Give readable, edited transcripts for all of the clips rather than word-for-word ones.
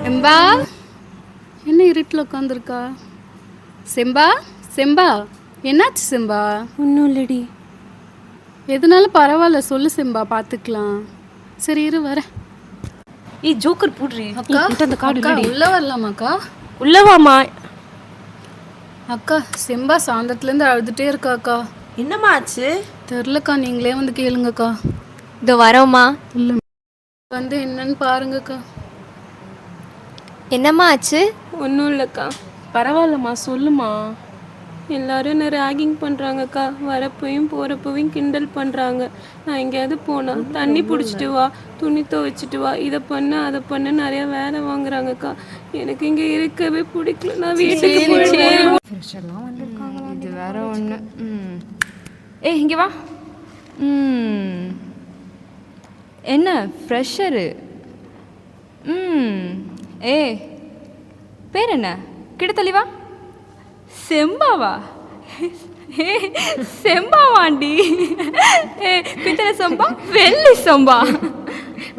செம்பா, என்ன இருட்டில் உட்காந்துருக்கா? செம்பா, செம்பா, என்னாச்சு செம்பா? ஒன்றும் இல்லடி. எதுனாலும் பரவாயில்ல, சொல்லு செம்பா, பார்த்துக்கலாம். சரி இரு வர. ஏய் ஜோக்கர் போடுறி. அக்கா அந்த கார்டு அக்கா இல்லடி. உள்ளே வரலாமாக்கா? உள்ளவாமா. அக்கா செம்பா சாயந்தரத்துலேருந்து அழுதுகிட்டே இருக்காக்கா. என்னம்மா ஆச்சு? தெரிலக்கா, நீங்களே வந்து கேளுங்கக்கா. இதோ வரோம்மா. இல்லை வந்து என்னன்னு பாருங்கக்கா. என்னம்மா ஆச்சு? ஒன்றும் இல்லைக்கா. பரவாயில்லம்மா, சொல்லுமா. எல்லாரும் என்ன ரேகிங் பண்ணுறாங்கக்கா. வரப்பையும் போகிறப்பையும் கிண்டல் பண்ணுறாங்க. நான் எங்கேயாவது போனால் தண்ணி பிடிச்சிட்டு வா, துணி துவைச்சிட்டு வா, இதை பண்ணு அதை பண்ணு நிறையா வேலை வாங்குறாங்கக்கா. எனக்கு இங்கே இருக்கவே பிடிக்கல. நான் வீட்டுக்கு போயிடுவேன். இது வேற ஒன்று. ஏய் இங்கே வா. என்ன ஃப்ரெஷரு? ஏ பேர் என்ன? கிட்ட தள்ளி வா. செம்பாவா? ஏ செம்பாவாண்டி. ஏ பித்தளை சொம்பா வெள்ளி சொம்பா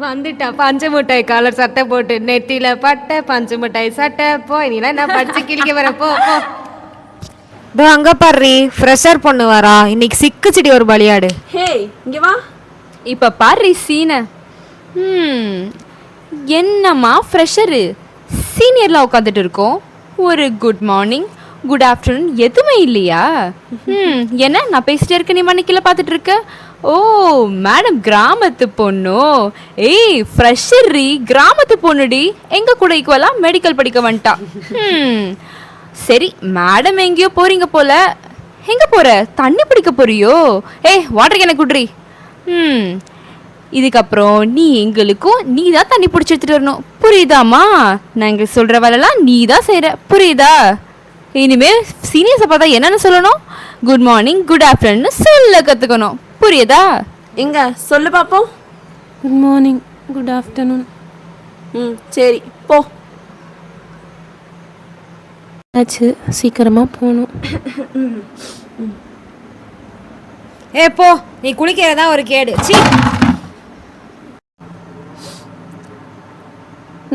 வந்துட்டா பஞ்சு மிட்டாய் காலர் சட்டை போட்டு நெத்தியில பட்டை பஞ்சு மிட்டாய் சட்டை. போய் நீலாம் நான் படிச்சு கிழிக்க வரப்போ. இதோ அங்க பாரு, ஃப்ரெஷர் பொண்ணு வரா. இன்னைக்கு சிக்குச்சிடி ஒரு பலியாடு. ஹே இங்க வா. இப்போ பாரு சீனை. என்னம்மா ஃப்ரெஷரு? சீனியர்லாம் உட்காந்துட்டு இருக்கோம். ஒரு குட் மார்னிங் குட் ஆஃப்டர்நூன் எதுவுமே இல்லையா? என்ன நான் பேசிட்டே இருக்க, நீ மணிக்கில் பார்த்துட்டு இருக்க? ஓ மேடம் கிராமத்து பொண்ணோ? ஏய் ஃப்ரெஷர்ரி, கிராமத்து பொண்ணுடி. எங்க கூட ஈக்குவலாக மெடிக்கல் படிக்க வந்துட்டா. சரி மேடம் எங்கேயோ போறீங்க போல. எங்க போற? தண்ணி பிடிக்க போறியோ? ஏய் வாட்டர் கேனை குட்ரி. இதுக்கப்புறம் நீ எங்களுக்கும் நீ தான் தண்ணி பிடிச்சி எடுத்துட்டு வரணும், புரியுதாம்மா? நான் எங்களுக்கு சொல்கிற வேலைலாம் நீ தான் செய்கிற, புரியுதா? இனிமேல் சீனியர்ஸை பார்த்தா என்னென்னு சொல்லணும்? குட் மார்னிங் குட் ஆஃப்டர்நூன் சொல்ல கற்றுக்கணும், புரியுதா? எங்க சொல்லு பாப்போம். Good morning good afternoon. சரி போ. ஆச்சு, சீக்கிரமாக போகணும். ஏ போ, நீ குளிக்கிறதா ஒரு கேடு. சீ.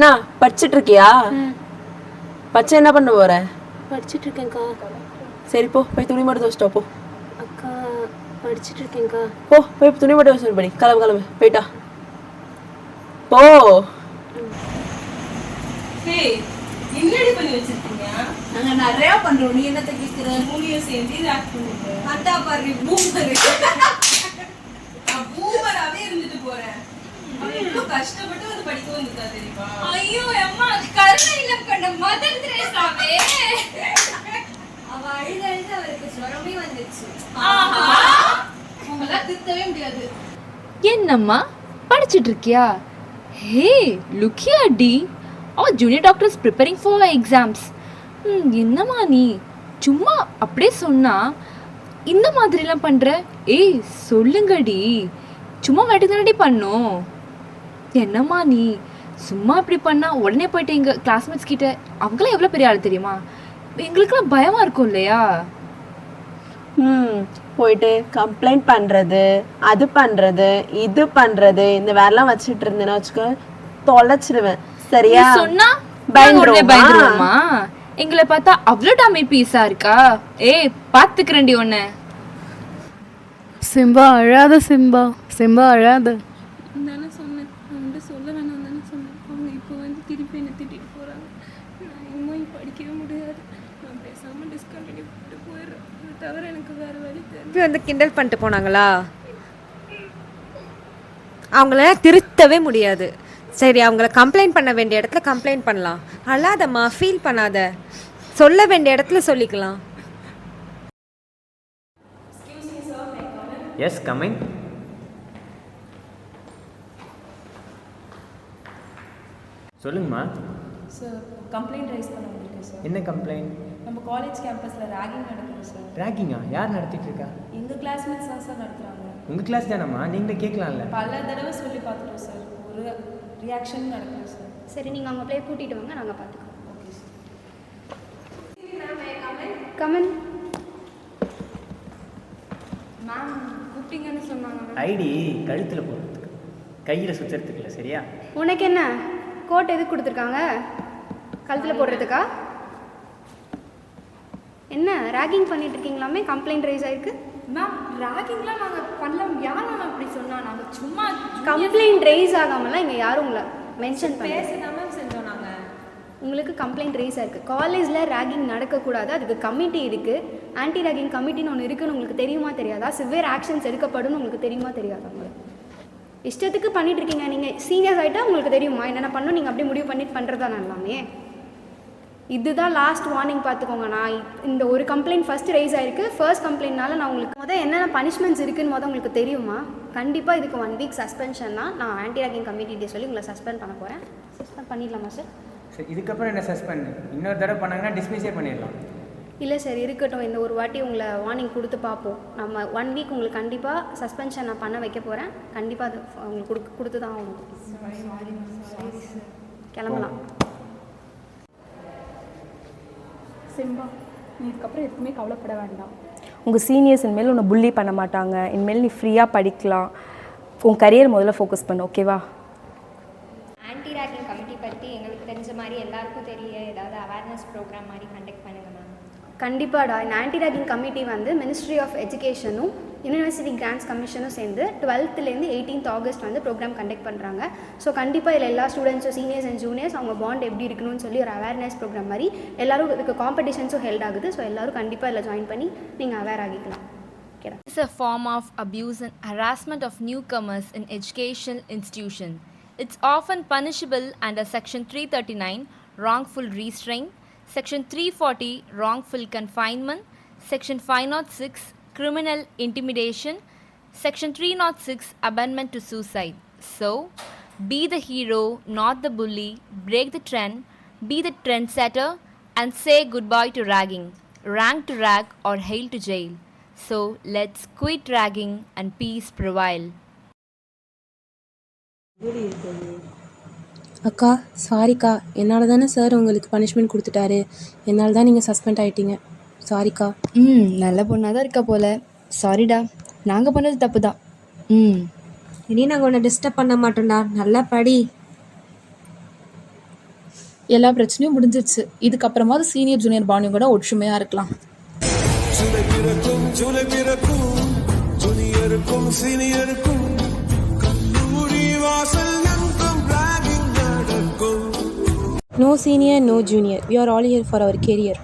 நான் படிச்சுட்டு இருக்கியா? பச்சை என்ன பண்ண போற? படிச்சுட்டு இருக்கேன்க்கா. சரி போ, போய் துணி மட்டும் துவச்சிட்டா போ. அக்கா படிச்சுட்டு இருக்கேன்க்கா. போ போய் துணி மட்டும் துவச்சு படி. கிளம்பு கிளம்பு, போயிட்டா போ. என்னடி பண்ணி வச்சிருக்கீங்க? நாங்க நிறைய பண்றோம். நீ என்னத்த கேக்குற? மூலியம் சேர்ந்து ஆக்ட் பண்ணுங்க. அட்டா பாரு பூமர். நான் பூமராவே இருந்துட்டு போறேன். இவ்வளவு கஷ்டப்பட்டு வந்து படிக்க வந்துட்டா தெரியுமா? ஐயோ அம்மா, கருணை இல்லம் கண்ட மதர் தெரேசாவே. அவ அழுது அவருக்கு ஜுரமே வந்துச்சு. உங்கள திருத்தவே முடியாது. என்னம்மா படிச்சுட்டு இருக்கியா? ஹே லுக் ஹியர் டி, our junior doctor is preparing for exams. என்னம்மா நீ சும்மா அப்படியே சொன்னா இந்த மாதிரிலாம் பண்ற? ஏய் சொல்லுங்கடி, சும்மா வாட்டி தானடி பண்ணோம். என்னம்மா நீ சும்மா இப்படி பண்ணா உடனே போயிட்டு எங்கள் கிளாஸ்மேட்ஸ் கிட்ட, அவங்களாம் எவ்வளோ பெரிய ஆள் தெரியுமா? எங்களுக்குலாம் பயமா இருக்கும் இல்லையா? போயிட்டு கம்ப்ளைண்ட் பண்றது, அது பண்றது, இது பண்றது, இந்த வேலைலாம் வச்சுட்டு இருந்தேன்னா வச்சுக்கோ தொலைச்சிருவேன். சரியா? சொன்னா பயந்துருவோமா? பயந்துருவோமா? எங்களை பார்த்தா அவ்வளோ டாமி பீஸா இருக்கா? ஏய் பார்த்துக்கிறேன்டி ஒன்று. செம்பா அழாத, செம்பா செம்பா அழாத. தானே சொன்னேன், அவன்கிட்ட சொல்ல வேணாம் தானே சொன்னேன். அவங்க இப்போ வந்து திருப்பி என்னை திட்டிட்டு போகிறாங்க. நான் இன்னும் படிக்கவே முடியாது. நான் பேசாமல் டிஸ்கண்டினியூ பண்ணிட்டு போயிடுறேன். அது தவிர எனக்கு வேறு வழி தெரியல. திருப்பி வந்து கிண்டல் பண்ணிட்டு போனாங்களா? அவங்கள திருத்தவே முடியாது. சரி, அவங்கள கம்ப்ளைண்ட் பண்ண வேண்டிய இடத்துல கம்ப்ளைண்ட் பண்ணலாம். அழாதம்மா, ஃபீல் பண்ணாத. சொல்ல வேண்டிய இடத்துல சொல்லிக்கலாம். Yes coming. சொல்லுங்கம்மா. சார் கம்ப்ளைண்ட் ரைஸ் பண்ண வந்திருக்கேன் சார். என்ன கம்ப்ளைண்ட்? நம்ம காலேஜ் கேம்பஸில் ரேகிங் நடக்குது சார். ரேக்கிங்கா? யார் நடத்திட்டு இருக்கா? எங்கள் கிளாஸ்மேட்ஸ் தான் சார் நடத்துகிறாங்க. உங்கள் கிளாஸ் தானம்மா, நீங்களே கேட்கலாம்ல. பல தடவை சொல்லி பார்த்துட்டோம் சார், ஒரு ரியாக்ஷன் நடக்குது சார். சரி, நீங்கள் அவங்க அப்படியே கூட்டிகிட்டு வாங்க, நாங்கள் பார்த்துக்கோம். Okay sir. கமன். மேம் கூப்பிட்டீங்கன்னு சொன்னாங்க. ஐடி கழுத்தில் போடுறதுக்கு. கையில் சுற்றுறதுக்கு இல்லை, சரியா? உனக்கு என்ன கோட் எதுக்கு கொடுத்துருக்காங்க? கழுத்தில் போடுறதுக்கா? என்ன ரேகிங் பண்ணிட்டு இருக்கீங்களாமே? கம்ப்ளைண்ட் ரைஸ் ஆயிருக்கு. மேம் ராகிங்லாம் நாங்கள் பண்ணல. யார் மேம் அப்படி சொன்னால்? நாங்கள் சும்மா கம்ப்ளைண்ட் ரைஸ் ஆகாமலாம் இங்கே யாரும் உங்களை மென்ஷன் பண்ணி பேசிதான் மேம் செஞ்சோம் நாங்கள். உங்களுக்கு கம்ப்ளைண்ட் ரைஸ் ஆயிருக்கு. காலேஜில் ரேகிங் நடக்கக்கூடாது, அதுக்கு கமிட்டி இருக்குது. ஆன்டி ரேகிங் கமிட்டின்னு ஒன்று இருக்குன்னு உங்களுக்கு தெரியுமா தெரியாதா? சிவியர் ஆக்ஷன்ஸ் எடுக்கப்படும் உங்களுக்கு தெரியுமா தெரியாதா? உங்களுக்கு இஷ்டத்துக்கு பண்ணிட்டு இருக்கீங்க. நீங்கள் சீனியர்ஸ் ஆகிட்டா உங்களுக்கு தெரியுமா என்னென்ன பண்ணணும்? நீங்கள் அப்படியே முடிவு பண்ணிட்டு பண்ணுறதா எல்லாமே. இதுதான் லாஸ்ட் வார்னிங், பார்த்துக்கோங்க. நான் இந்த ஒரு கம்ப்ளைண்ட் ஃபஸ்ட்டு ரைஸ் ஆகிருக்கு. ஃபர்ஸ்ட் கம்ப்ளைண்ட்னால நான் உங்களுக்கு என்னென்ன பனிஷ்மெண்ட்ஸ் இருக்குன்னு உங்களுக்கு தெரியுமா? கண்டிப்பாக இதுக்கு 1 வீக் சஸ்பென்ஷன் தான். நான் ஆன்டி ரேகிங் கமிட்டிகிட்டே சொல்லி உங்களை சஸ்பெண்ட் பண்ண போகிறேன். சஸ்பெண்ட் பண்ணிடலாமா சார்? சரி, இதுக்கப்புறம் என்ன சஸ்பெண்ட்? இன்னொரு தடவை பண்ணாங்கன்னா டிஸ்மிஸே பண்ணிடலாம். இல்லை சார், இருக்கட்டும். இந்த ஒரு வாட்டி உங்களை வார்னிங் கொடுத்து பார்ப்போம். நம்ம 1 வீக் உங்களுக்கு கண்டிப்பாக சஸ்பென்ஷன் நான் பண்ண வைக்க போகிறேன். கண்டிப்பாக அது உங்களுக்கு கொடுத்து தான் ஆகணும். கிளம்பலாம். சிம்பா, நீ இதுக்கப்புறம் எதுக்குமே கவலைப்பட வேண்டாம். உங்கள் சீனியர்ஸ் இனிமேல் உன்னை புள்ளி பண்ண மாட்டாங்க. இனிமேல் நீ ஃப்ரீயாக படிக்கலாம். உன் கரியர் முதல்ல ஃபோக்கஸ் பண்ணு, ஓகேவா? ஆன்டி ரேகிங் கமிட்டி பற்றி எங்களுக்கு தெரிஞ்ச மாதிரி எல்லாருக்கும் தெரிய ஏதாவது அவேர்னஸ் ப்ரோக்ராம் மாதிரி கண்டக்ட் பண்ணுங்க மேம். கண்டிப்பாடா. இந்த ஆன்டி ரேகிங் கமிட்டி வந்து மினிஸ்ட்ரி ஆஃப் எஜுகேஷனும் யூனிவர்சிட்டி கிராண்ட்ஸ் கமிஷனும் சேர்ந்து 12th 18th ஆகஸ்ட் வந்து ப்ரோக்ராம் கண்டக்ட் பண்ணுறாங்க. ஸோ கண்டிப்பாக இதில் எல்லா ஸ்டூடெண்ட்ஸும் சீனியர்ஸ் அண்ட் ஜூனியர்ஸ் அவங்க பாண்ட் எப்படி இருக்கணும்னு சொல்லி ஒரு அவேர்னஸ் ப்ரோக்ராம் மாதிரி எல்லாரும் இதுக்கு காம்படிஷன்ஸும் ஹெல்ட் ஆகுது. ஸோ எல்லோரும் கண்டிப்பாக இதில் ஜாயின் பண்ணி நீங்கள் அவேர் ஆகிக்கலாம். ஓகேடா. It's a form of abuse and harassment of newcomers in educational institution. It's often punishable under Section 339, wrongful restraint, Section 340, wrongful confinement, Section 506, criminal intimidation, Section 306, abandonment to suicide. So, be the hero, not the bully, break the trend, be the trendsetter, and say goodbye to ragging. Rank to rag or hail to jail. So, let's quit ragging and peace prevail. அக்கா, சாரிக்கா. என்னால் தானே sir உங்களுக்கு punishment கொடுத்துட்டாரு. என்னால் தான் நீங்கள் suspend ஆகிட்டீங்க. சாரிக்கா. நல்ல பொண்ணாக தான் இருக்கா போல. சாரிடா, நாங்கள் பண்ணது தப்பு தான். இனி நாங்கள் உன்னை டிஸ்டர்ப் பண்ண மாட்டோம்டா. நல்லா படி. எல்லா பிரச்சனையும் முடிஞ்சிருச்சு. இதுக்கப்புறமா சீனியர் ஜூனியர் பாண்டியும் கூட ஒற்றுமையாக இருக்கலாம். No senior, no junior. We are all here for our career.